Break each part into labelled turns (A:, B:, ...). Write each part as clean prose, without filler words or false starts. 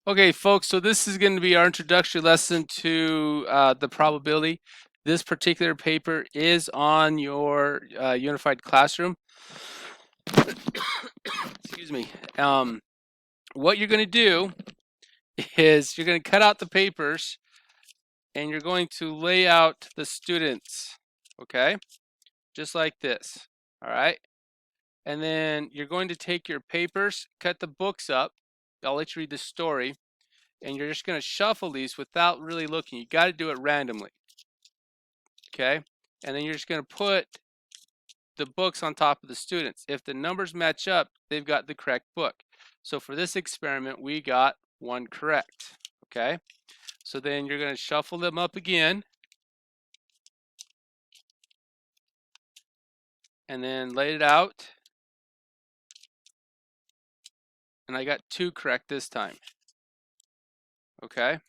A: Okay, folks, so this is going to be our introductory lesson to the probability. This particular paper is on your Unified Classroom. Excuse me. What you're going to do is you're going to cut out the papers and you're going to lay out the students, okay? Just like this, all right? And then you're going to take your papers, cut the books up. I'll let you read the story. And you're just going to shuffle these without really looking. You got to do it randomly, okay? And then you're just going to put the books on top of the students. If the numbers match up, they've got the correct book. So for this experiment, we got one correct, okay? So then you're going to shuffle them up again and then lay it out. And I got two correct this time, okay?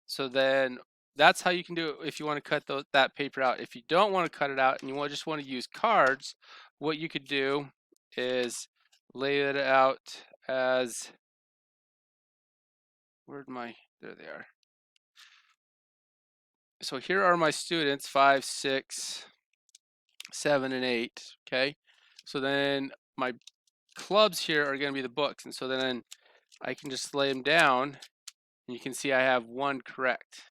A: So then that's how you can do it if you want to cut that paper out. If you don't want to cut it out and you just want to use cards, what you could do is lay it out as, there they are. So here are my students, 5, 6, 7, and 8, okay? So then my clubs here are going to be the books, and so then I can just lay them down, and you can see I have one correct,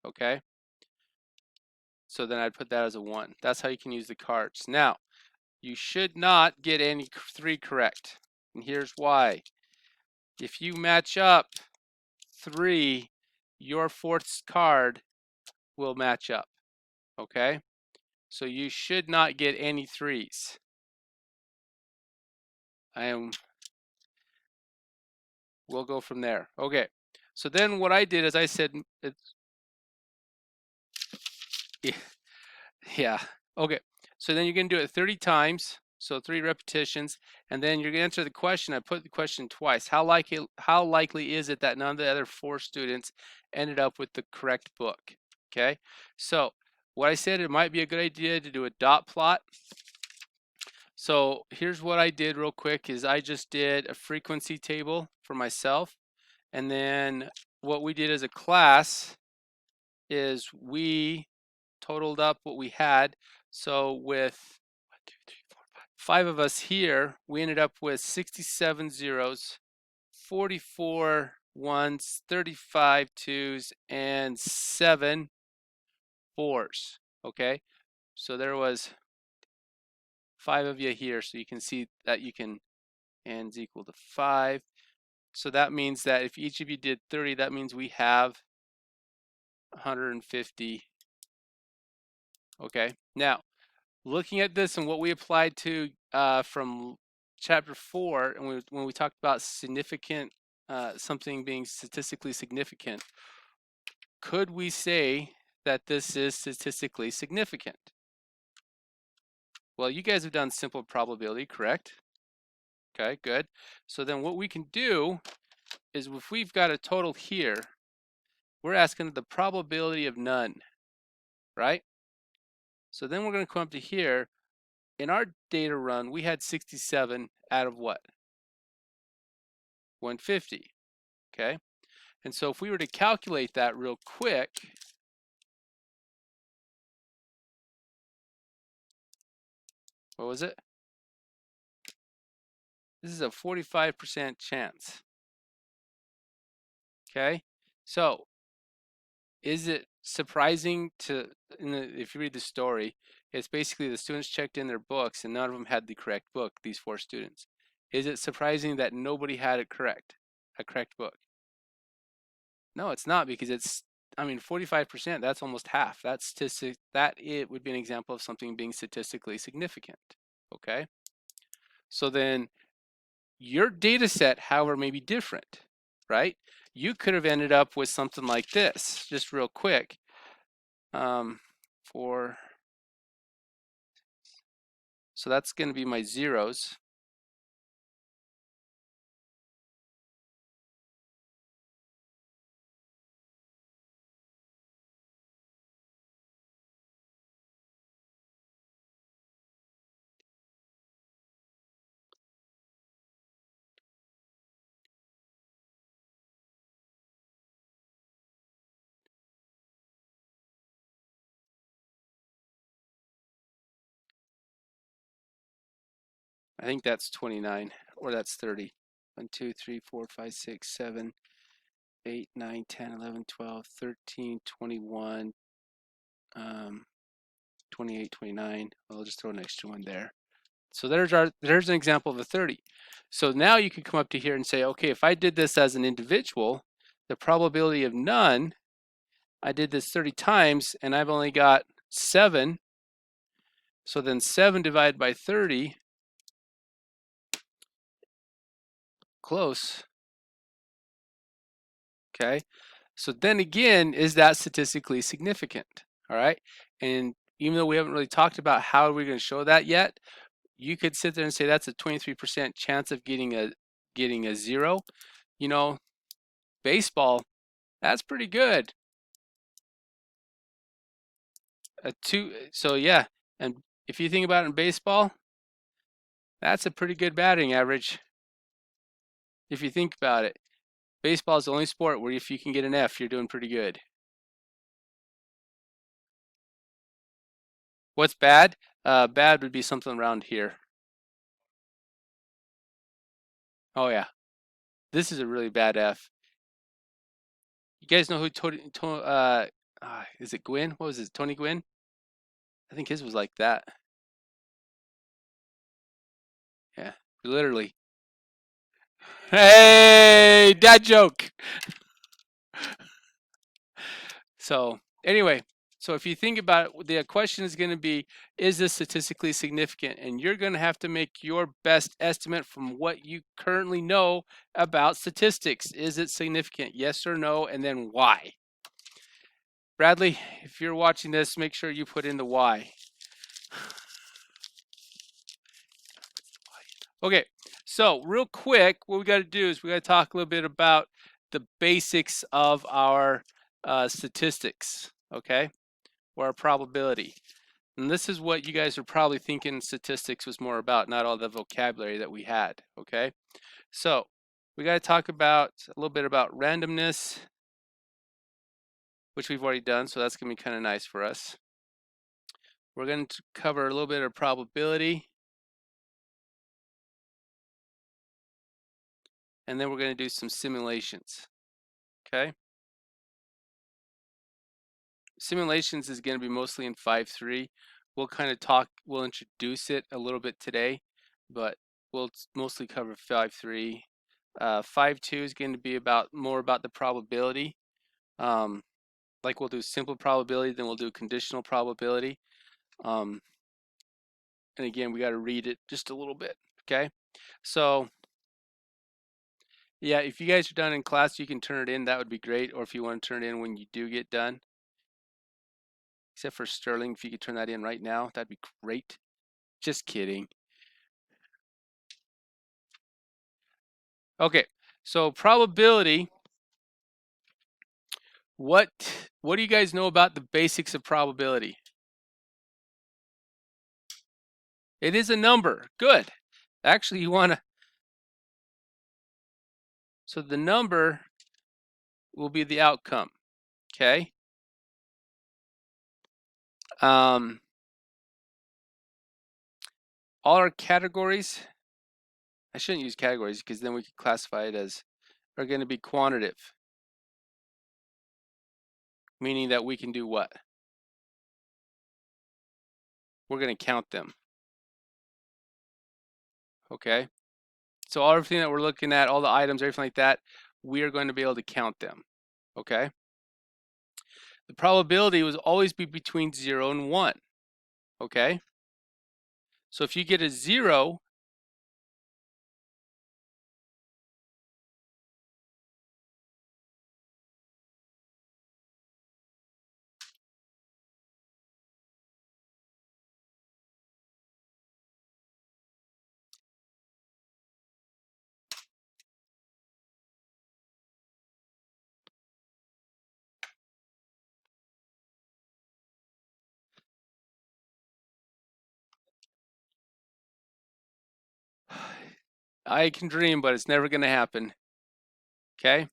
A: okay? So then I'd put that as a 1. That's how you can use the cards. Now, you should not get any 3 correct, and here's why. If you match up 3, your 4th card will match up, okay? So you should not get any 3s. We'll go from there. Okay, so then what I did is I said, yeah, okay. So then you're gonna do it 30 times, so 3 repetitions, and then you're gonna answer the question. I put the question twice. How likely is it that none of the other 4 students ended up with the correct book? Okay, so what I said, it might be a good idea to do a dot plot. So here's what I did real quick is I just did a frequency table for myself, and then what we did as a class is we totaled up what we had. So with 5 of us here, we ended up with 67 zeros, 44 ones, 35 twos, and 7 fours. Okay, so there was 5 of you here, so you can see that you can n is equal to 5. So that means that if each of you did 30, that means we have 150. Okay, now looking at this and what we applied to from chapter 4, and when we talked about significant, something being statistically significant, could we say that this is statistically significant? Well, you guys have done simple probability, correct? Okay, good. So then what we can do is if we've got a total here, we're asking the probability of none, right? So then we're going to come up to here. In our data run, we had 67 out of what? 150, okay? And so if we were to calculate that real quick, what was it? This is a 45% chance, okay? So is it surprising if you read the story, it's basically the students checked in their books and none of them had the correct book, these 4 students. Is it surprising that nobody had a correct book? No, it's not, because I mean, 45%, that's almost half. That it would be an example of something being statistically significant, okay? So then your data set, however, may be different, right? You could have ended up with something like this, just real quick. So that's going to be my zeros. I think that's 29, or that's 30. 1, 2, 3, 4, 5, 6, 7, 8, 9, 10, 11, 12, 13, 21, 28, 29. I'll just throw an extra one there. So there's an example of a 30. So now you can come up to here and say, okay, if I did this as an individual, the probability of none, I did this 30 times and I've only got 7. So then 7 divided by 30, close. Okay. So then again, is that statistically significant? All right. And even though we haven't really talked about how we're going to show that yet, you could sit there and say that's a 23% chance of getting a 0. You know, baseball, that's pretty good. A 2, so yeah, and if you think about it in baseball, that's a pretty good batting average. If you think about it, baseball is the only sport where if you can get an F, you're doing pretty good. What's bad? Bad would be something around here. Oh yeah, this is a really bad F. You guys know who is it Gwynn? What was it, Tony Gwynn? I think his was like that. Yeah, literally. Hey, dad joke. So anyway, so if you think about it, the question is going to be, is this statistically significant? And you're going to have to make your best estimate from what you currently know about statistics. Is it significant? Yes or no? And then why? Bradley, if you're watching this, make sure you put in the why. Okay, so real quick, what we got to do is we got to talk a little bit about the basics of our statistics, okay, or our probability. And this is what you guys are probably thinking statistics was more about, not all the vocabulary that we had, okay? So we got to talk about a little bit about randomness, which we've already done, so that's going to be kind of nice for us. We're going to cover a little bit of probability. And then we're going to do some simulations, okay? Simulations is going to be mostly in 5.3. We'll kind of we'll introduce it a little bit today, but we'll mostly cover 5.3. 5.2 is going to be more about the probability. Like we'll do simple probability, then we'll do conditional probability. And again, we got to read it just a little bit, okay? So yeah, if you guys are done in class, you can turn it in. That would be great. Or if you want to turn it in when you do get done. Except for Sterling, if you could turn that in right now, that'd be great. Just kidding. Okay, so probability. What do you guys know about the basics of probability? It is a number. Good. Actually, you want to. So the number will be the outcome. Okay. All our categories. I shouldn't use categories because then we could classify it as are going to be quantitative, meaning that we can do what? We're going to count them. Okay. So everything that we're looking at, all the items, everything like that, we are going to be able to count them. Okay. The probability will always be between 0 and 1. Okay. So if you get a 0, I can dream, but it's never going to happen. Okay.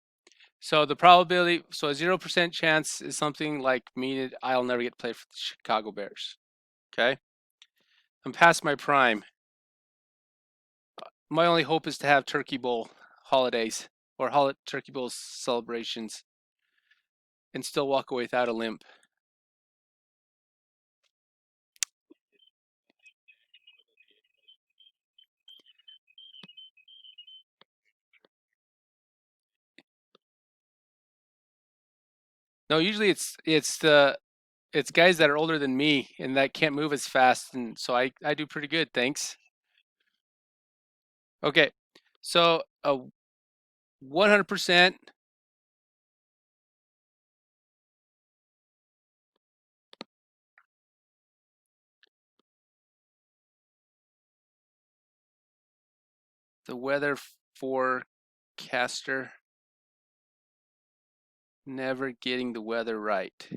A: So the probability, so a 0% chance is something like meaning I'll never get to play for the Chicago Bears. Okay. I'm past my prime. My only hope is to have Turkey Bowl holidays or Turkey Bowl celebrations and still walk away without a limp. No, usually it's guys that are older than me and that can't move as fast, and so I do pretty good, thanks. Okay, so 100%. The weather forecaster never getting the weather right.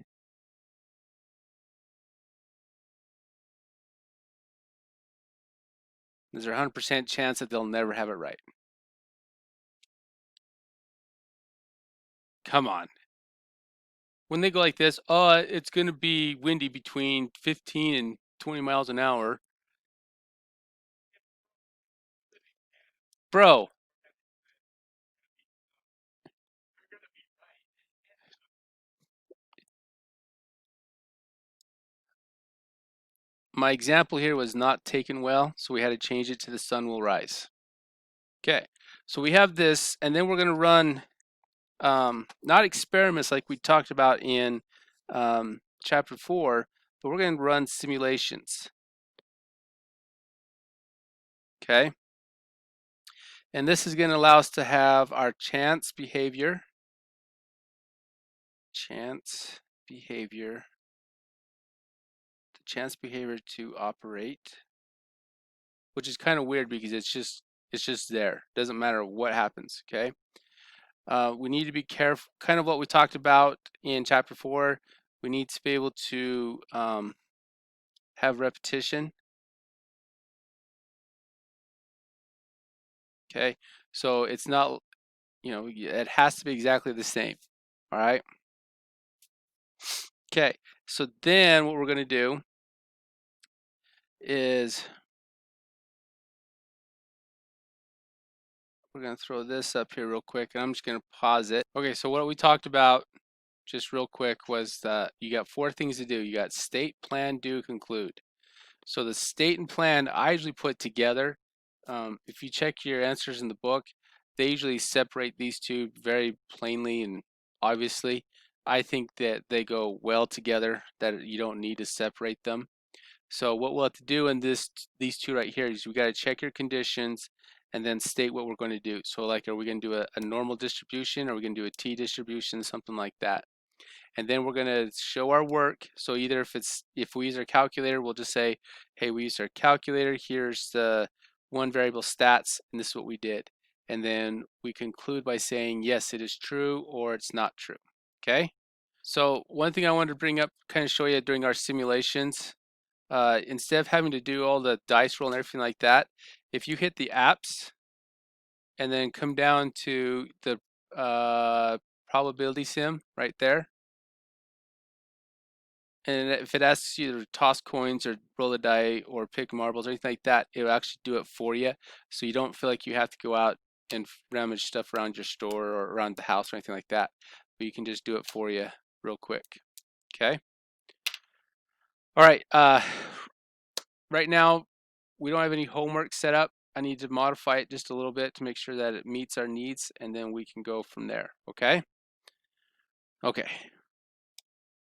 A: There's a 100% chance that they'll never have it right. Come on. When they go like this, oh, it's going to be windy between 15 and 20 miles an hour. Bro, my example here was not taken well, so we had to change it to the sun will rise. Okay, so we have this, and then we're going to run not experiments like we talked about in chapter 4, but we're going to run simulations. Okay, and this is going to allow us to have our chance behavior to operate, which is kind of weird because it's just there. Doesn't matter what happens. Okay, we need to be careful. Kind of what we talked about in chapter 4. We need to be able to have repetition. Okay, so it's not, it has to be exactly the same. All right. Okay, so then what we're going to do is we're going to throw this up here real quick, and I'm just going to pause it. Okay, so what we talked about just real quick was that you got 4 things to do. You got state, plan, do, conclude. So the state and plan I usually put together. If you check your answers in the book, they usually separate these two very plainly and obviously. I think that they go well together, that you don't need to separate them. So what we'll have to do in these two right here is we got to check your conditions and then state what we're going to do. So like, are we going to do a normal distribution? Are we going to do a t-distribution, something like that? And then we're going to show our work. So either if we use our calculator, we'll just say, hey, we used our calculator. Here's the one variable stats, and this is what we did. And then we conclude by saying, yes, it is true, or it's not true. Okay? So one thing I wanted to bring up, kind of show you during our simulations, instead of having to do all the dice roll and everything like that, if you hit the apps and then come down to the probability sim right there, and if it asks you to toss coins or roll a die or pick marbles or anything like that, it'll actually do it for you, so you don't feel like you have to go out and rummage stuff around your store or around the house or anything like that, but you can just do it for you real quick. Okay. All right. Right now we don't have any homework set up. I need to modify it just a little bit to make sure that it meets our needs, and then we can go from there. Okay. Okay.